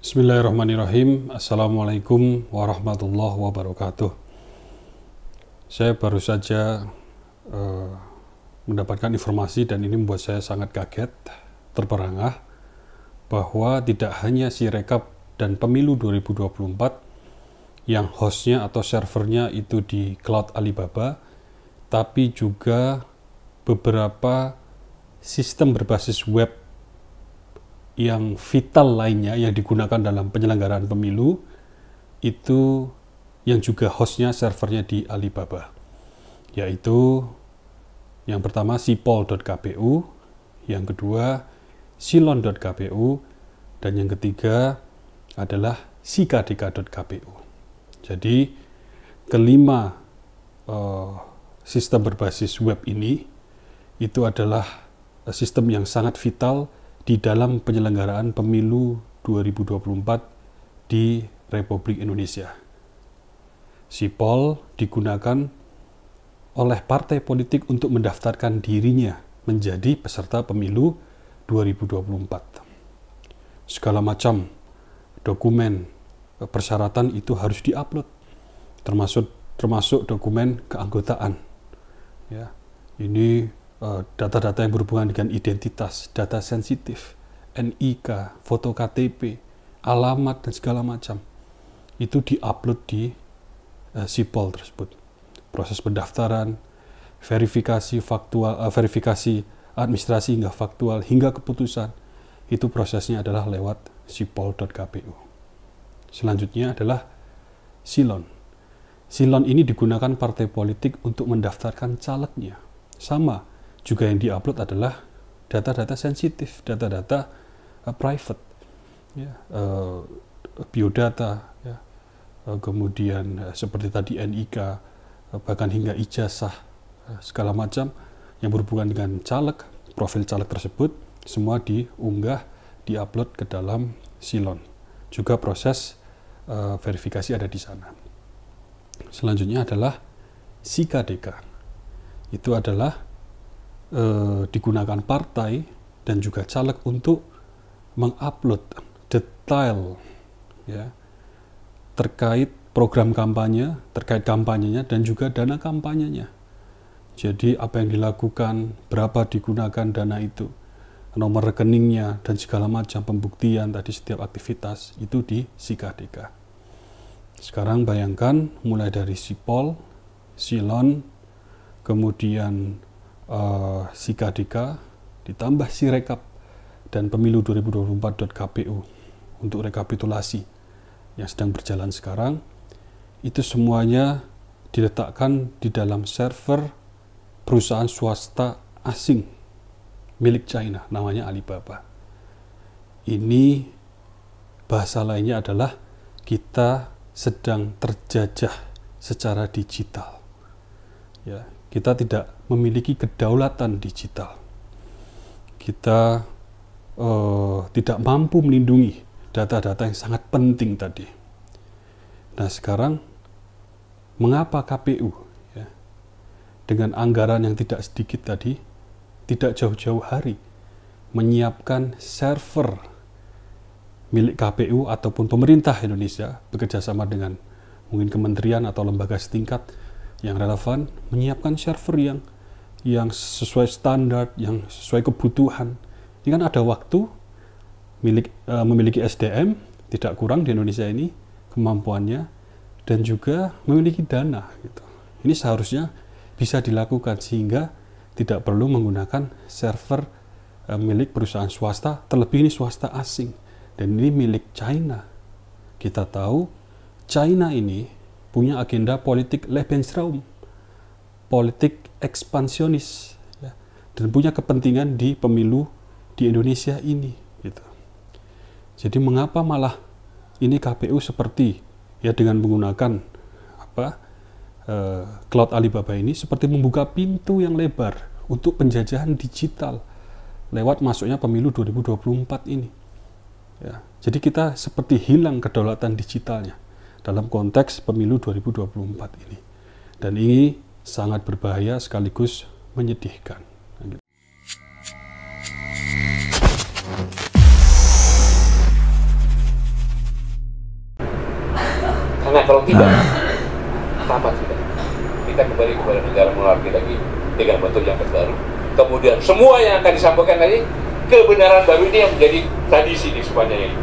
Bismillahirrahmanirrahim. Assalamualaikum warahmatullahi wabarakatuh. Saya baru saja mendapatkan informasi dan ini membuat saya sangat kaget, terperangah, bahwa tidak hanya Sirekap dan Pemilu 2024 yang hostnya atau servernya itu di cloud Alibaba, tapi juga beberapa sistem berbasis web yang vital lainnya yang digunakan dalam penyelenggaraan pemilu itu yang juga hostnya servernya di Alibaba, yaitu yang pertama sipol.kpu, yang kedua silon.kpu, dan yang ketiga adalah sikadeka.kpu. Jadi kelima sistem berbasis web ini itu adalah sistem yang sangat vital di dalam penyelenggaraan pemilu 2024 di Republik Indonesia. Sipol digunakan oleh partai politik untuk mendaftarkan dirinya menjadi peserta pemilu 2024. Segala macam dokumen persyaratan itu harus diupload, termasuk dokumen keanggotaan. Ya, ini data-data yang berhubungan dengan identitas, data sensitif, NIK, foto KTP, alamat, dan segala macam. Itu diupload di sipol tersebut. Proses pendaftaran, verifikasi faktual, verifikasi administrasi hingga faktual, hingga keputusan, itu prosesnya adalah lewat sipol.kpu. Selanjutnya adalah silon. Silon ini digunakan partai politik untuk mendaftarkan calegnya. Sama, juga yang diupload adalah data-data sensitif, data-data private, ya, biodata, ya, kemudian seperti tadi NIK, bahkan hingga ijazah, segala macam yang berhubungan dengan caleg, profil caleg tersebut, semua diunggah, diupload ke dalam silon. Juga proses verifikasi ada di sana. Selanjutnya adalah sikadeka. Itu adalah digunakan partai dan juga caleg untuk mengupload detail, ya, terkait program kampanye, terkait kampanyenya dan juga dana kampanyenya. Jadi apa yang dilakukan, berapa digunakan dana itu, nomor rekeningnya, dan segala macam pembuktian tadi setiap aktivitas itu di sikadeka. Sekarang bayangkan mulai dari sipol, silon, kemudian sikadeka, ditambah Sirekap dan Pemilu 2024.kpu untuk rekapitulasi yang sedang berjalan sekarang, itu semuanya diletakkan di dalam server perusahaan swasta asing milik China, namanya Alibaba. Ini bahasa lainnya adalah kita sedang terjajah secara digital. Ya, kita tidak memiliki kedaulatan digital. Kita tidak mampu melindungi data-data yang sangat penting tadi. Nah sekarang, mengapa KPU, ya, dengan anggaran yang tidak sedikit tadi, tidak jauh-jauh hari menyiapkan server milik KPU ataupun pemerintah Indonesia bekerjasama dengan mungkin kementerian atau lembaga setingkat yang relevan, menyiapkan server yang sesuai standar, yang sesuai kebutuhan. Ini kan ada waktu, memiliki SDM, tidak kurang di Indonesia ini, kemampuannya, dan juga memiliki dana. Gitu. Ini seharusnya bisa dilakukan sehingga tidak perlu menggunakan server milik perusahaan swasta, terlebih ini swasta asing, dan ini milik China. Kita tahu, China ini punya agenda politik Lebensraum, politik ekspansionis, ya, dan punya kepentingan di pemilu di Indonesia ini. Gitu. Jadi mengapa malah ini KPU seperti, ya, dengan menggunakan cloud Alibaba ini seperti membuka pintu yang lebar untuk penjajahan digital lewat masuknya pemilu 2024 ini. Ya, jadi kita seperti hilang kedaulatan digitalnya dalam konteks pemilu 2024 ini. Dan ini sangat berbahaya sekaligus menyedihkan. Nah kalau tidak, tamat sudah. Kita kembali kepada negara monarki lagi dengan bentuk yang terbaru. Kemudian semua yang akan disampaikan tadi, kebenaran baru ini yang menjadi tradisi di sepanjang ini.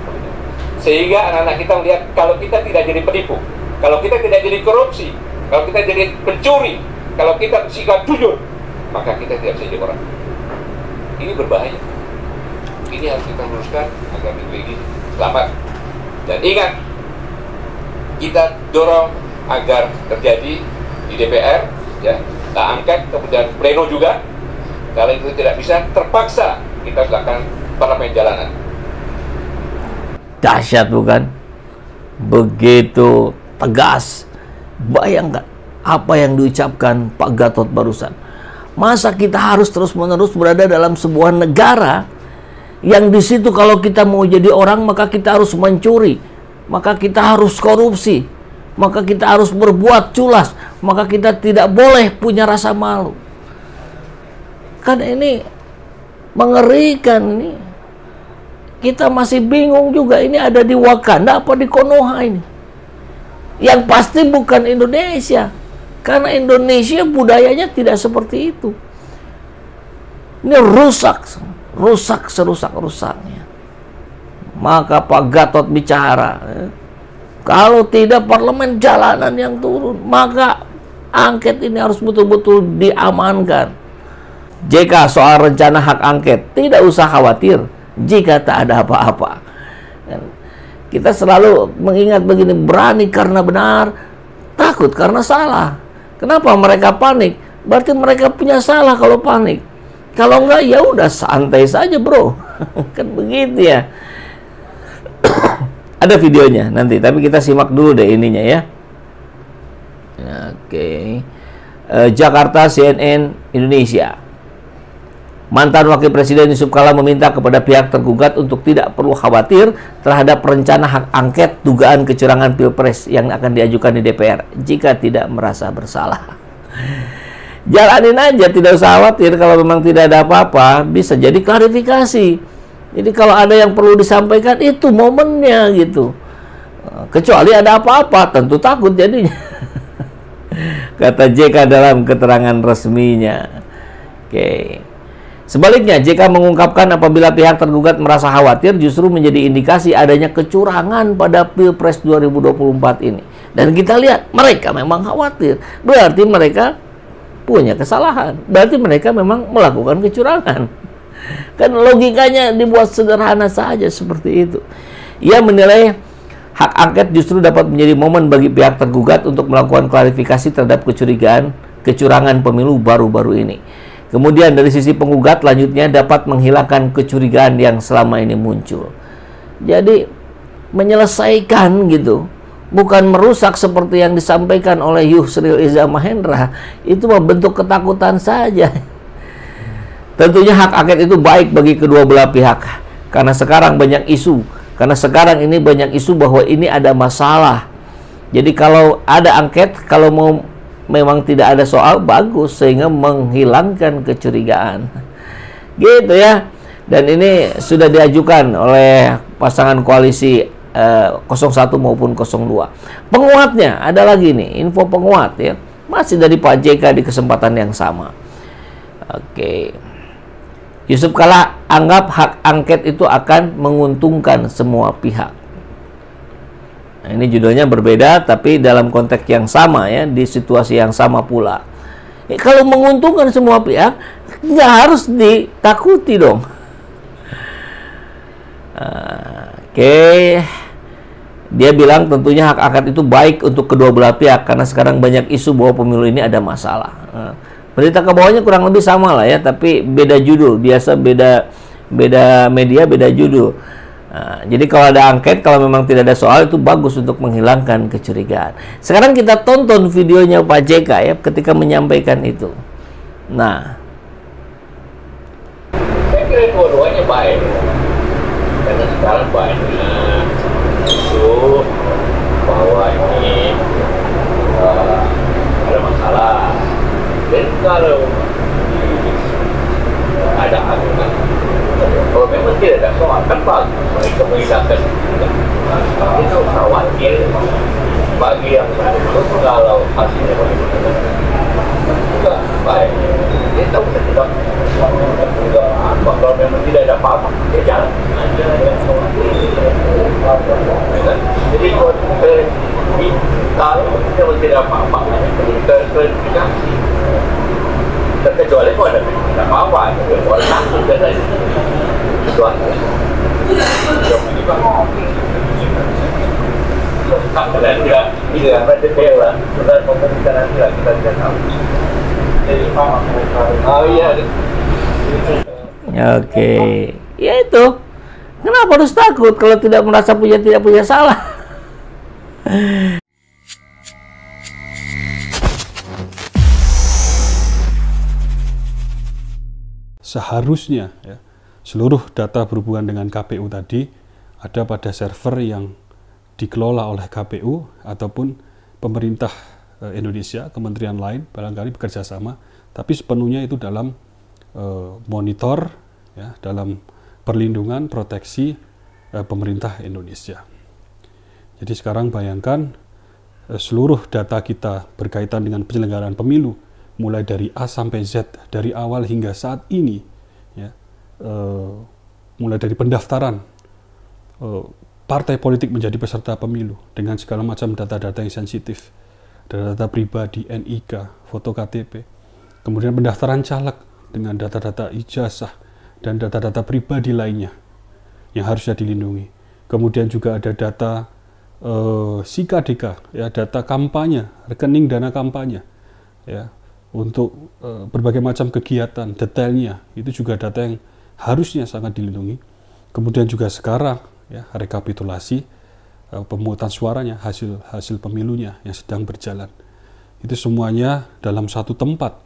Sehingga anak-anak kita melihat kalau kita tidak jadi penipu, kalau kita tidak jadi korupsi, kalau kita jadi pencuri, kalau kita bersikap jujur, maka kita tidak bisa jadi orang. Ini berbahaya. Ini harus kita luruskan agar negeri ini selamat. Dan ingat, kita dorong agar terjadi di DPR, ya, kita angket, kemudian pleno juga. Kalau itu tidak bisa, terpaksa kita lakukan parlemen jalanan. Dahsyat bukan? Begitu tegas. Bayangkan apa yang diucapkan Pak Gatot barusan. Masa kita harus terus-menerus berada dalam sebuah negara yang di situ kalau kita mau jadi orang maka kita harus mencuri, maka kita harus korupsi, maka kita harus berbuat culas, maka kita tidak boleh punya rasa malu. Kan ini mengerikan ini. Kita masih bingung juga, ini ada di Wakanda apa di Konoha ini. Yang pasti bukan Indonesia. Karena Indonesia budayanya tidak seperti itu. Ini rusak serusak-rusaknya. Maka Pak Gatot bicara, kalau tidak parlemen jalanan yang turun, maka angket ini harus betul-betul diamankan. JK soal rencana hak angket, tidak usah khawatir jika tak ada apa-apa. Kita selalu mengingat begini, berani karena benar, takut karena salah. Kenapa mereka panik? Berarti mereka punya salah kalau panik. Kalau enggak, ya udah santai saja bro. Kan begitu ya. Ada videonya nanti, tapi kita simak dulu deh ininya ya. Oke. Jakarta, CNN Indonesia. Mantan Wakil Presiden Yusuf Kala meminta kepada pihak tergugat untuk tidak perlu khawatir terhadap rencana hak angket dugaan kecurangan Pilpres yang akan diajukan di DPR jika tidak merasa bersalah. Jalanin aja, tidak usah khawatir. Kalau memang tidak ada apa-apa, bisa jadi klarifikasi. Jadi kalau ada yang perlu disampaikan, itu momennya gitu. Kecuali ada apa-apa, tentu takut jadinya. Kata JK dalam keterangan resminya. Oke. Sebaliknya, JK mengungkapkan apabila pihak tergugat merasa khawatir justru menjadi indikasi adanya kecurangan pada Pilpres 2024 ini. Dan kita lihat, mereka memang khawatir. Berarti mereka punya kesalahan. Berarti mereka memang melakukan kecurangan. Kan logikanya dibuat sederhana saja seperti itu. Ia menilai hak angket justru dapat menjadi momen bagi pihak tergugat untuk melakukan klarifikasi terhadap kecurigaan kecurangan pemilu baru-baru ini. Kemudian dari sisi penggugat selanjutnya dapat menghilangkan kecurigaan yang selama ini muncul. Jadi menyelesaikan gitu, bukan merusak seperti yang disampaikan oleh Yusril Iza Mahendra. Itu bentuk ketakutan saja. Tentunya hak angket itu baik bagi kedua belah pihak. Karena sekarang banyak isu. Karena sekarang ini banyak isu bahwa ini ada masalah. Jadi kalau ada angket, kalau mau memang tidak ada soal, bagus, sehingga menghilangkan kecurigaan. Gitu ya. Dan ini sudah diajukan oleh pasangan koalisi 01 maupun 02. Penguatnya ada lagi nih, info penguat ya. Masih dari Pak JK di kesempatan yang sama. Oke. Yusuf Kala anggap hak angket itu akan menguntungkan semua pihak. Nah, ini judulnya berbeda, tapi dalam konteks yang sama ya, di situasi yang sama pula. Kalau menguntungkan semua pihak, nggak harus ditakuti dong. Oke. Dia bilang tentunya hak angket itu baik untuk kedua belah pihak, karena sekarang banyak isu bahwa pemilu ini ada masalah. Berita ke bawahnya kurang lebih sama lah ya, tapi beda judul. Biasa beda media, beda judul. Jadi kalau ada angket, kalau memang tidak ada soal, itu bagus untuk menghilangkan kecurigaan. Sekarang kita tonton videonya Pak JK ya, ketika menyampaikan itu. Nah, saya kira dua-duanya baik, karena sekarang banyak isu bahwa ini ada masalah. Dan kalau ada argumen, kalau memang tidak ada soal, kan bagus mereka menghilangkan itu khawatir bagi kalau hasilnya bagaimana juga baik. Kita bisa tidak kalau memang tidak ada apa-apa, ya jalan aja. Jadi kalau memang tidak apa-apa, terklarifikasi. Terkecuali kalau ada apa-apa, kalau langsung ke tadi. Itu aja. Dan tidak berdebat, sudah memberikan nanti lah kita tidak tahu. Oh iya. Oke, ya itu. Kenapa harus takut kalau tidak merasa tidak punya salah? Seharusnya ya, seluruh data berhubungan dengan KPU tadi ada pada server yang dikelola oleh KPU ataupun pemerintah Indonesia, kementerian lain barangkali bekerja sama, tapi sepenuhnya itu dalam monitor, ya, dalam perlindungan, proteksi pemerintah Indonesia. Jadi sekarang bayangkan seluruh data kita berkaitan dengan penyelenggaraan pemilu, mulai dari A sampai Z, dari awal hingga saat ini, ya, mulai dari pendaftaran partai politik menjadi peserta pemilu dengan segala macam data-data yang sensitif, data-data pribadi, NIK, foto KTP, kemudian pendaftaran caleg dengan data-data ijazah dan data-data pribadi lainnya yang harusnya dilindungi. Kemudian juga ada data SIKA-DK, ya, data kampanye, rekening dana kampanye, ya, untuk berbagai macam kegiatan, detailnya itu juga data yang harusnya sangat dilindungi. Kemudian juga sekarang, ya, rekapitulasi pemungutan suaranya, hasil pemilunya yang sedang berjalan. Itu semuanya dalam satu tempat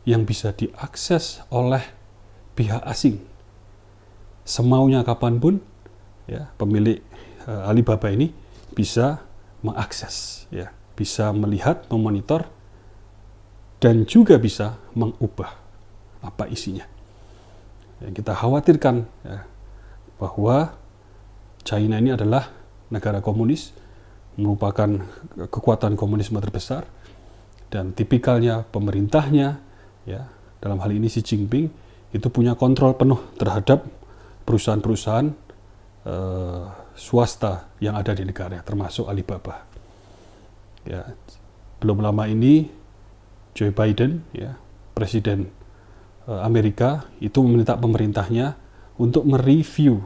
yang bisa diakses oleh pihak asing. Semaunya kapanpun, ya, pemilik Alibaba ini bisa mengakses, ya, bisa melihat, memonitor, dan juga bisa mengubah apa isinya. Yang kita khawatirkan, ya, bahwa China ini adalah negara komunis, merupakan kekuatan komunisme terbesar, dan tipikalnya pemerintahnya, ya, dalam hal ini Xi Jinping, itu punya kontrol penuh terhadap perusahaan-perusahaan swasta yang ada di negara, termasuk Alibaba. Ya, belum lama ini Joe Biden, ya, Presiden Amerika, itu meminta pemerintahnya untuk mereview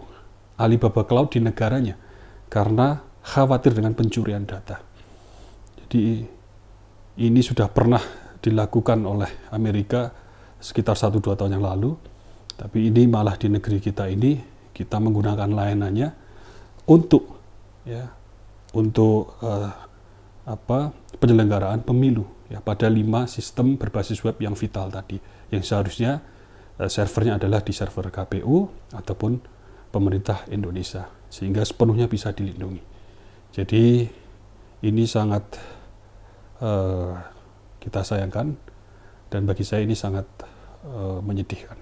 Alibaba Cloud di negaranya karena khawatir dengan pencurian data. Jadi ini sudah pernah dilakukan oleh Amerika sekitar 1-2 tahun yang lalu, tapi ini malah di negeri kita ini kita menggunakan layanannya untuk, ya, untuk penyelenggaraan pemilu, ya, pada 5 sistem berbasis web yang vital tadi, yang seharusnya servernya adalah di server KPU ataupun pemerintah Indonesia, sehingga sepenuhnya bisa dilindungi. Jadi ini sangat kita sayangkan, dan bagi saya ini sangat menyedihkan.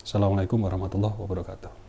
Assalamualaikum warahmatullahi wabarakatuh.